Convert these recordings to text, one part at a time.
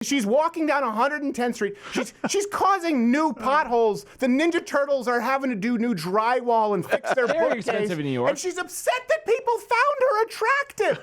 She's walking down 110th Street. She's causing new potholes. The Ninja Turtles are having to do new drywall and fix their Very bookcase. expensive in New York. And she's upset that people found her attractive.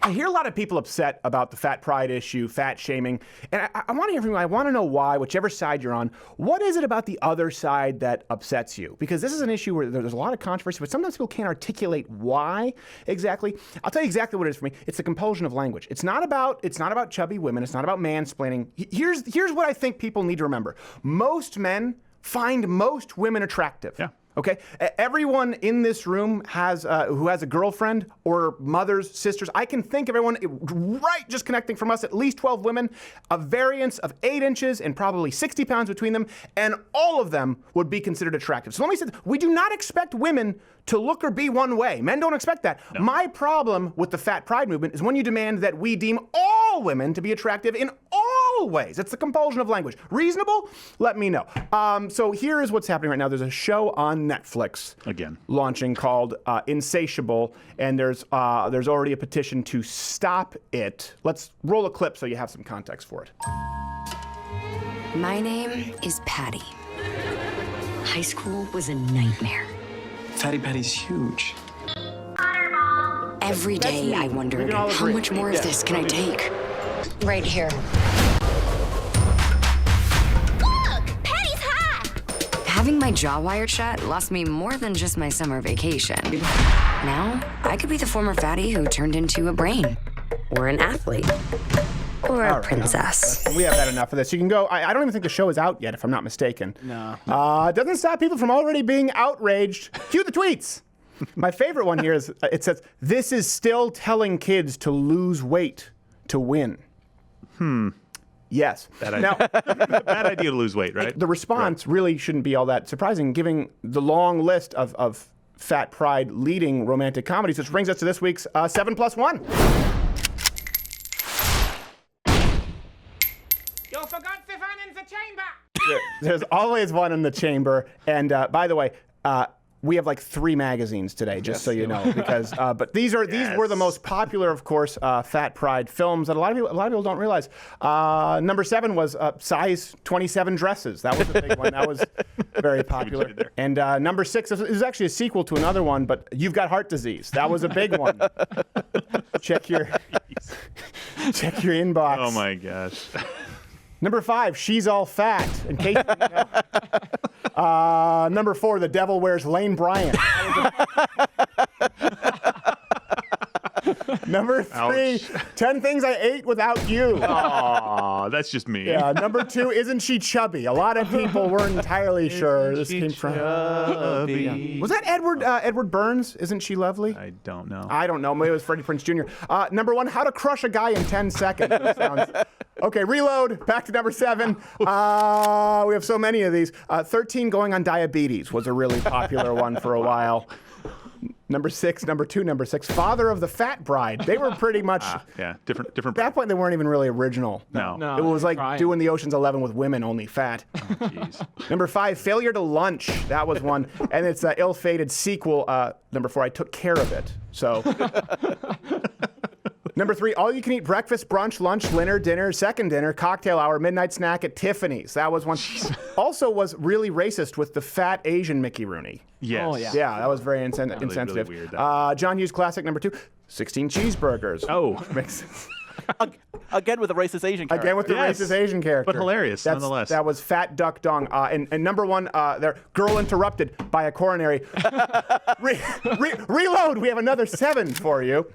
I hear a lot of people upset about the fat pride issue, fat shaming, and I want to hear from you. I want to know why, whichever side you're on. What is it about the other side that upsets you? Because this is an issue where there's a lot of controversy, but sometimes people can't articulate why exactly. I'll tell you exactly what it is for me. It's the compulsion of language. It's not about chubby women. It's not about mansplaining. Here's what I think people need to remember. Most men find most women attractive. Yeah. Okay, everyone in this room has who has a girlfriend or mothers, sisters. I can think of everyone right just connecting from us, at least 12 women, a variance of 8 inches and probably 60 pounds between them, and all of them would be considered attractive. So let me say, we do not expect women to look or be one way. Men don't expect that. No. My problem with the fat pride movement is when you demand that we deem all women to be attractive in all ways. It's the compulsion of language. Reasonable? Let me know. So here is what's happening right now. There's a show on Netflix again launching called Insatiable, and there's already a petition to stop it. Let's roll a clip so you have some context for it. My name is Patty. High school was a nightmare. Fatty Patty's huge. Every day I wondered, how much more of this can I take? Right here. Look! Patty's hot! Having my jaw wired shut lost me more than just my summer vacation. Now, I could be the former fatty who turned into a brain. Or an athlete. Or a princess. We have had enough of this. You can go. I don't even think the show is out yet, if I'm not mistaken. No. It doesn't stop people from already being outraged. Cue the tweets. My favorite one here is, it says, "This is still telling kids to lose weight to win." Yes. Bad idea. Bad idea to lose weight, right? The response really shouldn't be all that surprising, given the long list of fat pride leading romantic comedies, which brings us to this week's 7+1. You forgot the one in the chamber. There's always one in the chamber. And by the way, we have like 3 magazines today, just so you know, because but these were the most popular, of course, fat pride films that a lot of people don't realize. Number 7 was size 27 dresses. That was a big one. That was very popular. And number 6 is actually a sequel to another one, but You've Got Heart Disease. That was a big one. Check your inbox. Oh my gosh. Number 5, She's All Fat. In case you didn't know. Number 4, The Devil Wears Lane Bryant. Number 3, 10 Things I Ate Without You. Aw, that's just me. Yeah. Number 2, Isn't She Chubby? A lot of people weren't entirely sure this came from. Yeah. Was that Edward Burns? Isn't She Lovely? I don't know. I don't know. Maybe it was Freddie Prinze Jr. Number 1, How to Crush a Guy in 10 Seconds. Okay, reload. Back to number 7. We have so many of these. 13, Going on Diabetes was a really popular one for a while. Number 6, number 2, number 6, Father of the Fat Bride. They were pretty much. Yeah, different. At that point, they weren't even really original. No. It was like doing the Ocean's 11 with women, only fat. Oh, jeez. Number 5, Failure to Lunch. That was one. And it's an ill-fated sequel. Number 4, I Took Care of It. So. Number 3, all you can eat breakfast, brunch, lunch, dinner, second dinner, cocktail hour, midnight snack at Tiffany's. That was one. Also was really racist with the fat Asian Mickey Rooney. Yes. Oh, yeah. Yeah, that was very insensitive. Really weird, John Hughes classic number 2, 16 cheeseburgers. Oh. Makes sense. Again with the racist Asian character. Again with the racist Asian character. But hilarious, nonetheless. That was Fat Duck Dong. And number 1, there, Girl Interrupted by a Coronary. Reload, we have another 7 for you.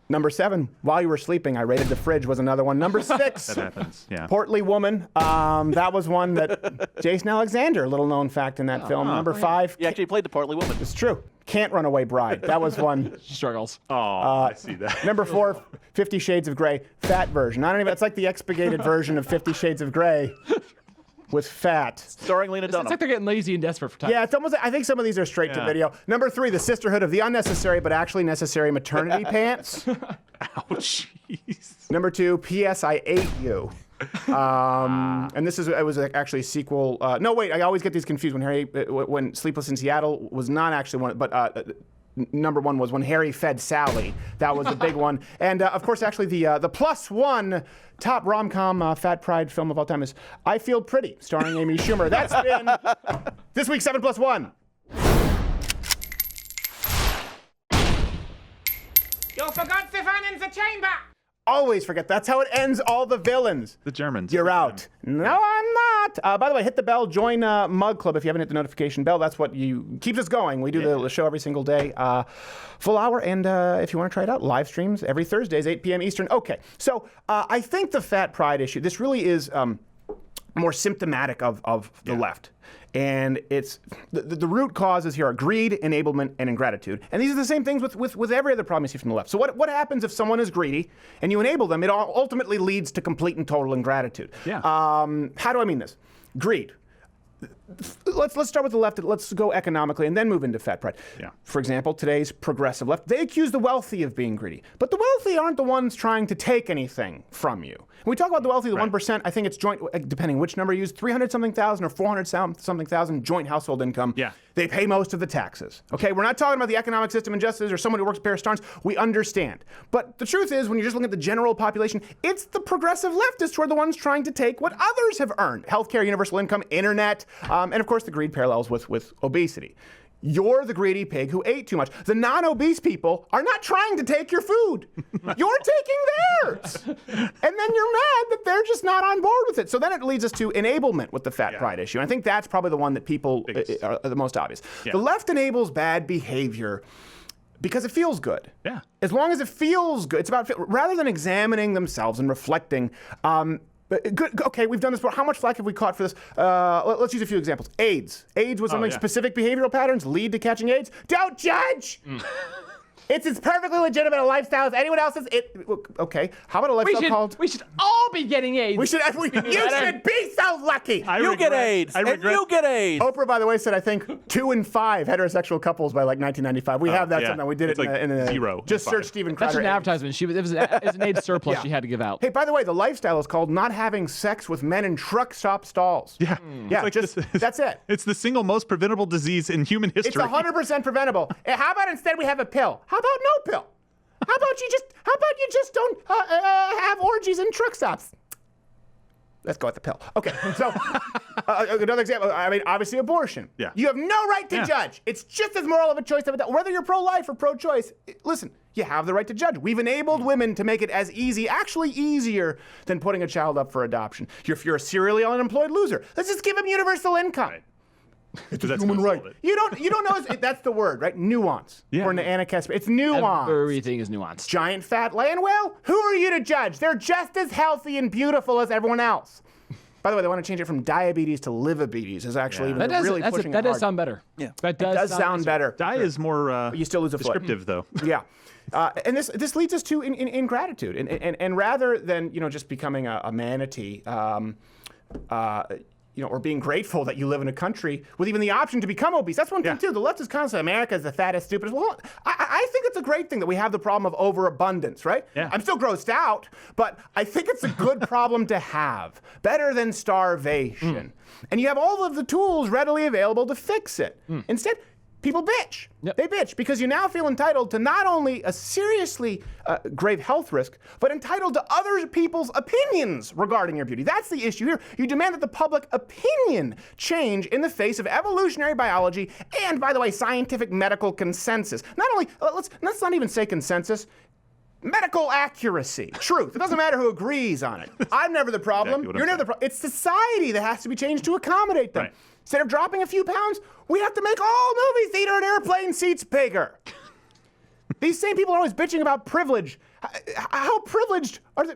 Number 7, While You Were Sleeping, I Raided the Fridge was another one. Number 6, That happens, yeah. Portly Woman. That was one that Jason Alexander, little known fact in that film. Number 5, He actually played the portly woman. it's true, Can't Run Away Bride. That was one. Struggles. Oh, I see that. Number 4, 50 Shades of Grey, fat version. I don't even. It's like the expurgated version of 50 Shades of Grey with fat. Starring Lena Dunham. It's like they're getting lazy and desperate for time. Yeah, it's almost. I think some of these are straight to video. Number 3, The Sisterhood of the Unnecessary but Actually Necessary Maternity Pants. Ouch. Jeez. Number 2, P.S. I Ate You. And it was actually a sequel. No, wait, I always get these confused when Sleepless in Seattle was not actually one, but number one was when Harry fed Sally. That was a big one. And of course, actually, the plus one top rom-com fat pride film of all time is I Feel Pretty, starring Amy Schumer. That's been this week's 7+1. You forgot the fan in the chamber. Always forget. That's how it ends all the villains. The Germans. You're out. No, I'm not. By the way, hit the bell. Join Mug Club if you haven't hit the notification bell. That's what keeps us going. We do the show every single day, full hour. And if you want to try it out, live streams every Thursdays, 8 p.m. Eastern. Okay. So I think the fat pride issue, this really is more symptomatic of the left. And it's the root causes here are greed, enablement, and ingratitude. And these are the same things with every other problem you see from the left. So what happens if someone is greedy and you enable them? It ultimately leads to complete and total ingratitude. Yeah. How do I mean this? Greed. Let's start with the left. Let's go economically and then move into fat pride. Yeah. For example, today's progressive left, they accuse the wealthy of being greedy. But the wealthy aren't the ones trying to take anything from you. When we talk about the wealthy, the 1%, I think it's joint, depending which number you use, 300-something thousand or 400-something thousand joint household income. Yeah. They pay most of the taxes. Okay, we're not talking about the economic system injustice or someone who works at Bear Stearns. We understand. But the truth is, when you're just looking at the general population, it's the progressive leftists who are the ones trying to take what others have earned. Healthcare, universal income, internet, and of course the greed parallels with obesity. You're the greedy pig who ate too much. The non-obese people are not trying to take your food. You're taking theirs. And then you're mad that they're just not on board with it. So then it leads us to enablement with the fat pride issue. And I think that's probably the one that people are the most obvious. Yeah. The left enables bad behavior because it feels good. Yeah. As long as it feels good, it's about, rather than examining themselves and reflecting, good. Okay, we've done this before. How much flack have we caught for this? Let's use a few examples. AIDS. AIDS was something specific behavioral patterns lead to catching AIDS. Don't judge! It's as perfectly legitimate a lifestyle as anyone else's. Okay, how about a lifestyle called... We should all be getting AIDS. You should be so lucky! You get AIDS, and you get AIDS. Oprah, by the way, said I think 2 in 5 heterosexual couples by like 1995. We have that sometime. We did it in a 0. Just search Steven Crowder. That's an advertisement. It was an AIDS surplus she had to give out. Hey, by the way, the lifestyle is called not having sex with men in truck stop stalls. Yeah. Yeah, that's it. It's the single most preventable disease in human history. It's 100% preventable. How about instead we have a pill? How about no pill? How about you just don't have orgies in truck stops? Let's go with the pill. Okay, so another example. I mean, obviously abortion. Yeah. You have no right to judge. It's just as moral of a choice whether you're pro-life or pro-choice. Listen, you have the right to judge. We've enabled women to make it as easy, actually easier, than putting a child up for adoption. If you're a serially unemployed loser, let's just give them universal income. Right. It's a human right. You don't know. That's the word, right? Nuance. Yeah. According to Anna Kesper, it's nuance. Everything is nuanced. Giant fat land whale? Who are you to judge? They're just as healthy and beautiful as everyone else. By the way, they want to change it from diabetes to livabetes. Is actually even really pushing it hard. That does sound better. Yeah. That does sound better. Di is more you still lose a descriptive, though. Yeah. And this leads us to ingratitude. And rather than just becoming a manatee, or being grateful that you live in a country with even the option to become obese. That's one thing, too. The left is constantly, America is the fattest, stupidest. Well, I think it's a great thing that we have the problem of overabundance, right? Yeah. I'm still grossed out, but I think it's a good problem to have. Better than starvation. And you have all of the tools readily available to fix it. Instead, people bitch. Yep. They bitch because you now feel entitled to not only a seriously grave health risk, but entitled to other people's opinions regarding your beauty. That's the issue here. You demand that the public opinion change in the face of evolutionary biology and, by the way, scientific medical consensus. Not only, let's not even say consensus. Medical accuracy, truth. It doesn't matter who agrees on it. I'm never the problem. Exactly You're never the problem. It's society that has to be changed to accommodate them. Right. Instead of dropping a few pounds, we have to make all movie theater and airplane seats bigger. These same people are always bitching about privilege. How privileged are they?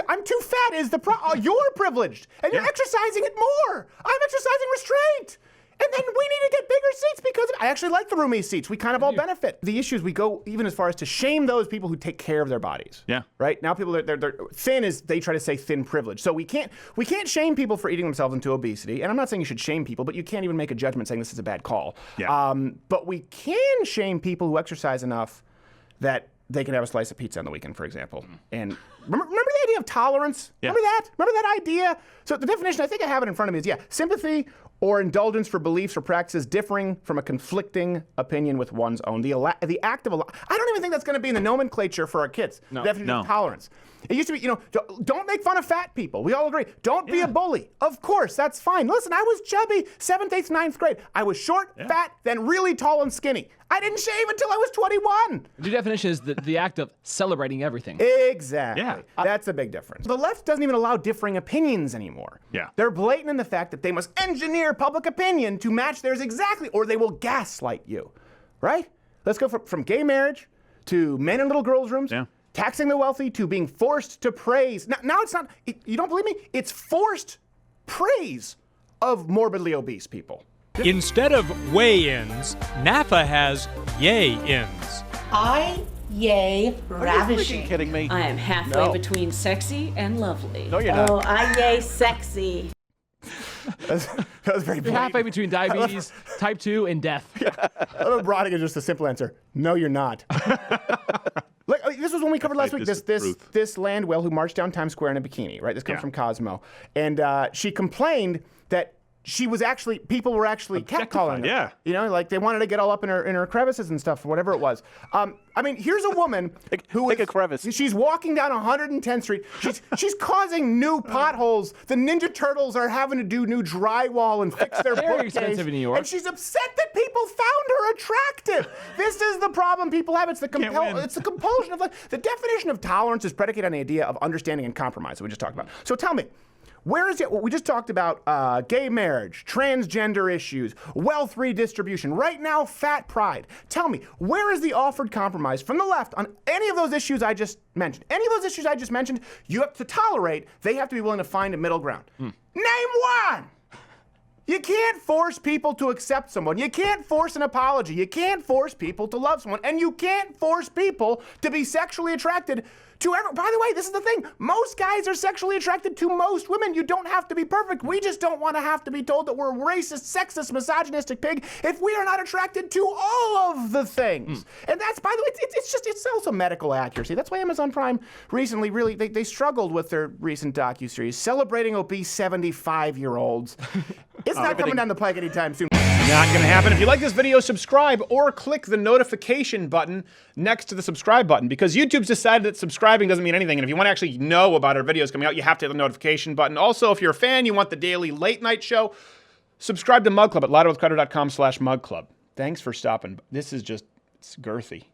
I'm too fat is the problem. You're privileged, and you're exercising it more. I'm exercising restraint. And then we need to get bigger seats because I actually like the roomy seats. We kind of all benefit. The issue is we go even as far as to shame those people who take care of their bodies. Yeah. Right? Now people they're thin is they try to say thin privilege. So we can't shame people for eating themselves into obesity. And I'm not saying you should shame people, but you can't even make a judgment saying this is a bad call. Yeah. But we can shame people who exercise enough that they can have a slice of pizza on the weekend, for example. And remember the idea of tolerance? Yeah. Remember that? Remember that idea? So the definition, I think I have it in front of me, is sympathy or indulgence for beliefs or practices differing from a conflicting opinion with one's own. The act of I don't even think that's going to be in the nomenclature for our kids. No. The definition of tolerance. It used to be, don't make fun of fat people. We all agree. Don't be a bully. Of course, that's fine. Listen, I was chubby 7th, 8th, 9th grade. I was short, fat, then really tall and skinny. I didn't shave until I was 21. The definition is the act of celebrating everything. Exactly. Yeah. That's a big difference. The left doesn't even allow differing opinions anymore. Yeah. They're blatant in the fact that they must engineer public opinion to match theirs exactly, or they will gaslight you. Right? Let's go from gay marriage to men in little girls' rooms. Yeah. Taxing the wealthy to being forced to praise. Now it's not, you don't believe me? It's forced praise of morbidly obese people. Instead of weigh-ins, NAFA has yay-ins. I yay ravishing. Kidding me? I am halfway between sexy and lovely. No, you're not. Oh, I yay sexy. That was very You're halfway between diabetes, type 2, and death. I love Brodick is just a simple answer. No, you're not. This was when we covered last week. This land whale who marched down Times Square in a bikini, right? This comes from Cosmo. And she complained that people were actually catcalling her. Yeah. Like they wanted to get all up in her crevices and stuff, or whatever it was. I mean, here's a woman who Take a crevice. She's walking down 110th Street. She's causing new potholes. The Ninja Turtles are having to do new drywall and fix their Very bookcase. expensive in New York. And she's upset that people found her attractive. This is the problem people have. It's the compulsion of life. The definition of tolerance is predicated on the idea of understanding and compromise that we just talked about. So tell me, where is it? We just talked about gay marriage, transgender issues, wealth redistribution. Right now, fat pride. Tell me, where is the offered compromise from the left on any of those issues I just mentioned? Any of those issues I just mentioned, you have to tolerate. They have to be willing to find a middle ground. Name one. You can't force people to accept someone. You can't force an apology. You can't force people to love someone. And you can't force people to be sexually attracted to everyone. By the way, this is the thing. Most guys are sexually attracted to most women. You don't have to be perfect. We just don't want to have to be told that we're a racist, sexist, misogynistic pig if we are not attracted to all of the things. And that's, by the way, it's also medical accuracy. That's why Amazon Prime recently really, they struggled with their recent docuseries celebrating obese 75-year-olds. It's not coming down the pike anytime soon. Not gonna happen. If you like this video, subscribe or click the notification button next to the subscribe button, because YouTube's decided that subscribing doesn't mean anything. And if you want to actually know about our videos coming out, you have to hit the notification button. Also, if you're a fan, you want the daily late night show, subscribe to Mug Club at louderwithcrowder.com/mugclub. Thanks for stopping. This is just, it's girthy.